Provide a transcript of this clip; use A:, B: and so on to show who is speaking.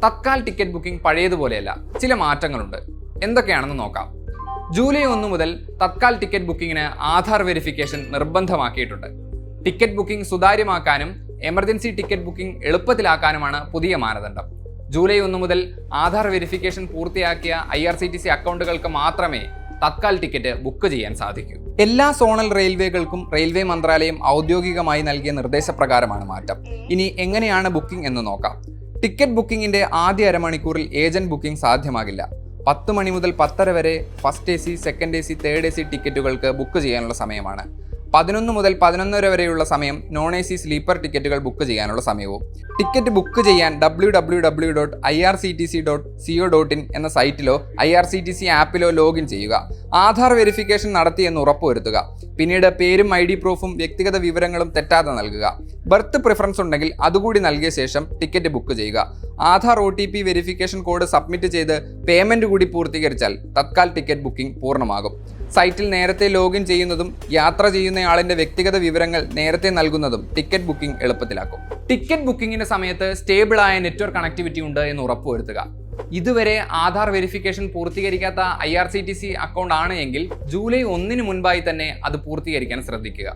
A: Tatkal ticket booking പഴയതുപോലെയല്ല, ചില മാറ്റങ്ങളുണ്ട്. എന്തൊക്കെയാണെന്ന് നോക്കാം. ജൂലൈ 1 മുതൽ തത്കാൽ ടിക്കറ്റ് ബുക്കിങ്ങിന് ആധാർ വെരിഫിക്കേഷൻ നിർബന്ധമാക്കിയിട്ടുണ്ട്. ടിക്കറ്റ് ബുക്കിംഗ് സുതാര്യമാക്കാനും എമർജൻസി ടിക്കറ്റ് ബുക്കിംഗ് എളുപ്പത്തിലാക്കാനുമാണ് പുതിയ മാനദണ്ഡം. ജൂലൈ 1 മുതൽ ആധാർ വെരിഫിക്കേഷൻ പൂർത്തിയാക്കിയ IRCTC അക്കൗണ്ടുകൾക്ക് മാത്രമേ തത്കാൽ ടിക്കറ്റ് ബുക്ക് ചെയ്യാൻ സാധിക്കൂ. എല്ലാ സോണൽ റെയിൽവേകൾക്കും റെയിൽവേ മന്ത്രാലയം ഔദ്യോഗികമായി നൽകിയ നിർദ്ദേശപ്രകാരമാണ് മാറ്റം. ഇനി എങ്ങനെയാണ് ബുക്കിംഗ് എന്ന് നോക്കാം. ടിക്കറ്റ് ബുക്കിംഗിന്റെ ആദ്യ അരമണിക്കൂറിൽ ഏജന്റ് ബുക്കിംഗ് സാധ്യമാകില്ല. 10 മണി മുതൽ 10:30 വരെ first AC, second AC, third AC ടിക്കറ്റുകൾക്ക് ബുക്ക് ചെയ്യാനുള്ള സമയമാണ്. 11 മുതൽ 11:30 വരെയുള്ള സമയം നോൺ AC സ്ലീപ്പർ ടിക്കറ്റുകൾ ബുക്ക് ചെയ്യാനുള്ള സമയവും. ടിക്കറ്റ് ബുക്ക് ചെയ്യാൻ www.irctc.co.in എന്ന സൈറ്റിലോ IRCTC ആപ്പിലോ ലോഗിൻ ചെയ്യുക. ആധാർ വെരിഫിക്കേഷൻ നടത്തിയെന്ന് ഉറപ്പുവരുത്തുക. പിന്നീട് പേരും ID പ്രൂഫും വ്യക്തിഗത വിവരങ്ങളും തെറ്റാതെ നൽകുക. ബർത്ത് പ്രിഫറൻസ് ഉണ്ടെങ്കിൽ അതുകൂടി നൽകിയ ശേഷം ടിക്കറ്റ് ബുക്ക് ചെയ്യുക. Aadhaar OTP verification code submit ചെയ്ത് പേയ്മെന്റ് കൂടി പൂർത്തീകരിച്ചാൽ തത്കാൽ ടിക്കറ്റ് ബുക്കിംഗ് പൂർണ്ണമാകും. സൈറ്റിൽ നേരത്തെ ലോഗിൻ ചെയ്യുന്നതും യാത്ര ചെയ്യുന്നയാളിന്റെ വ്യക്തിഗത വിവരങ്ങൾ നേരത്തെ നൽകുന്നതും ടിക്കറ്റ് ബുക്കിംഗ് എളുപ്പത്തിലാക്കും. ടിക്കറ്റ് ബുക്കിംഗിന്റെ സമയത്ത് സ്റ്റേബിളായ നെറ്റ്വർക്ക് കണക്ടിവിറ്റി ഉണ്ട് എന്ന് ഉറപ്പുവരുത്തുക. ഇതുവരെ ആധാർ വെരിഫിക്കേഷൻ പൂർത്തീകരിക്കാത്ത IRCTC അക്കൗണ്ട് ആണ് എങ്കിൽ ജൂലൈ 1 മുൻപായി തന്നെ അത് പൂർത്തീകരിക്കാൻ ശ്രദ്ധിക്കുക.